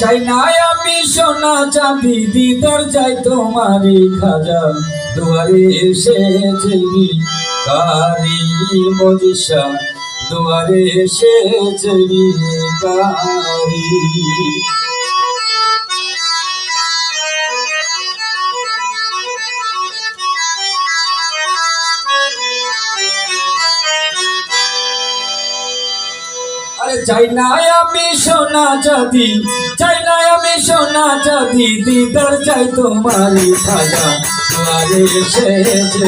চাই না আমি সোনা চাঁদি দিদার চাই তোমারই খাজা দুয়ারে এসেছে কারি মজিষা দুয়ারে এসেছে কারি। চাই না আমি সোনা চাঁদি চাই না আমি সোনা চাঁদি দিদার চাই তোমারই খাজা দুয়ারে এসেছে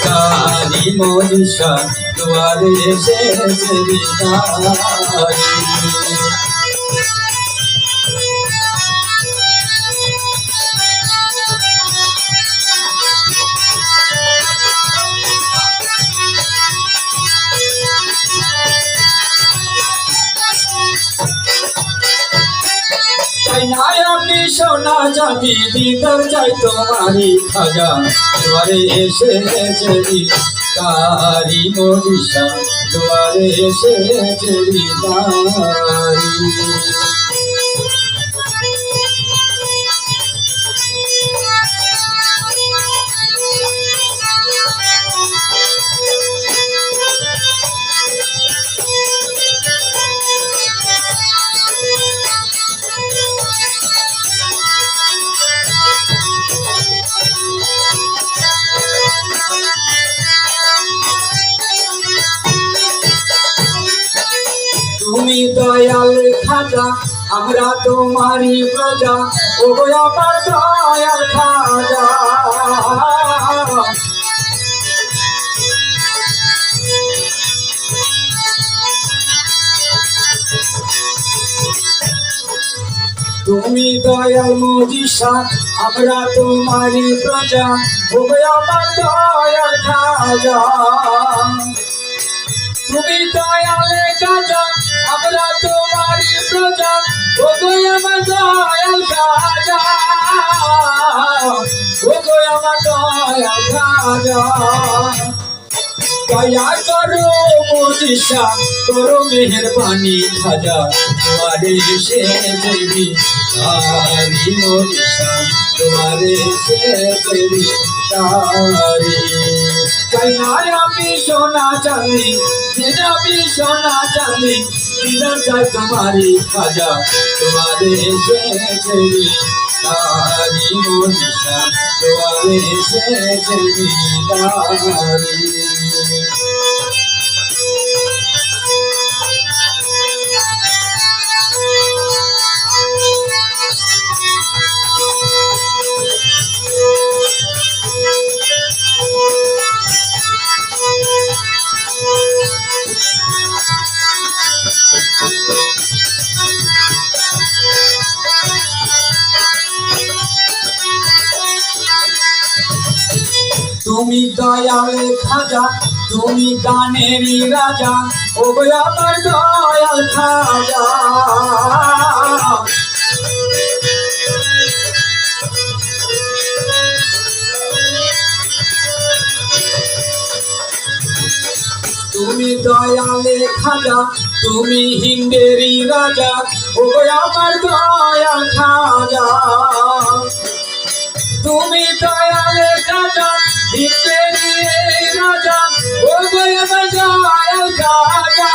কারি মজিষা দুয়ারে এসেছে কারি। আমি সোনা চাঁদি দিদার চাই তোমারই খাজা দুয়ারে এসেছে কারি মজিষা দুয়ারে এসেছে কারি। তুমি দয়াল খাজা আমরা তোমারই প্রজা ও আমার দয়াল খাজা। তুমি দয়াল মজিষা আমরা তোমারই প্রজা ও আমার দয়াল খাজা। তুমি দয়ালে খাজা আমরা তোমারই প্রজা ও গো আমার দয়াল খাজা ও গো আমার দয়াল খাজা। দয়া করো মজিষা করো মেহেরবানি খাজা দুয়ারে এসেছে কারি মজিষা দুয়ারে এসেছে কারি। চাই না আমি সোনা চাঁদি আমি সোনা চাঁদি দিদার চাই তোমারই খাজা দুয়ারে এসেছে কারি মজিষা দুয়ারে এসেছে কারি। তুমি দয়ালে খাজা তুমি গানেরই রাজা ও গো আমার দয়াল খাজা। তুমি দয়ালে খাজা তুমি হিন্দেরই রাজা ও গো আমার দয়াল খাজা। তুমি দয়ালে খাজা হিন্দেরই রাজা ও গো আমার দয়াল খাজা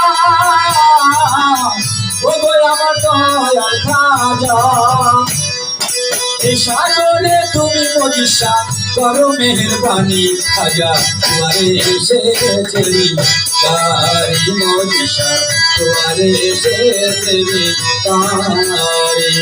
ও গো আমার দয়াল খাজা। সাগরে তুমি মজিষা করো মেহেরবানি খাজা দুয়ারে এসেছে কারি মজিষা দুয়ারে এসেছে কারি।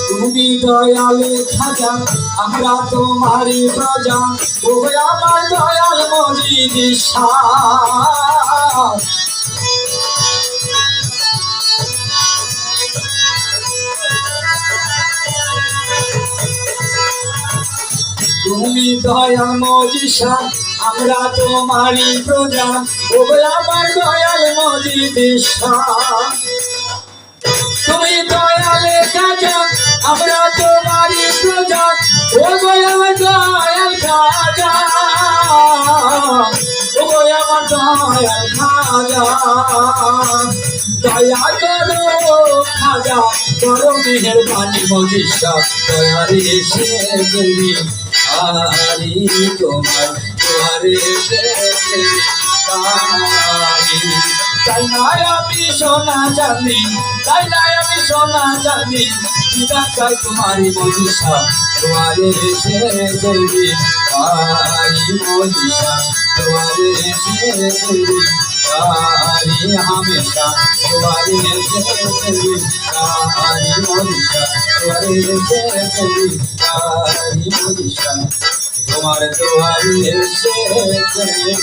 তুমি দয়ালে খাজা আমরা তোমারই প্রজা ও আমার দয়াল মজিষা। তুমি দয়াল মজিষা আমরা তোমারই প্রজা ওগো আমার দয়াল মজিষা তুমি দয়ালে খাজা আমরা তোমারই প্রজা ওগো আমার দয়াল খাজা ওগো আমার দয়াল খাজা দয়া করো খাজা করো মেহেরবানি মজিষা দয়ারে এসে গেলি আরি তোমার দুয়ারে এসে গেলি তাই না আমি সোনা জানি তাই না আমি সোনা জানি বিধান চাই তোমারি মজিষা দুয়ারে এসে গেলি আরি মজিষা দুয়ারে এসে গেলি আরি হামেশা দুয়ারে এসে গেলি আরি মজিষা দুয়ারে এসে গেলি আরি মজিষা তোমার দুয়ারে এসে গেলি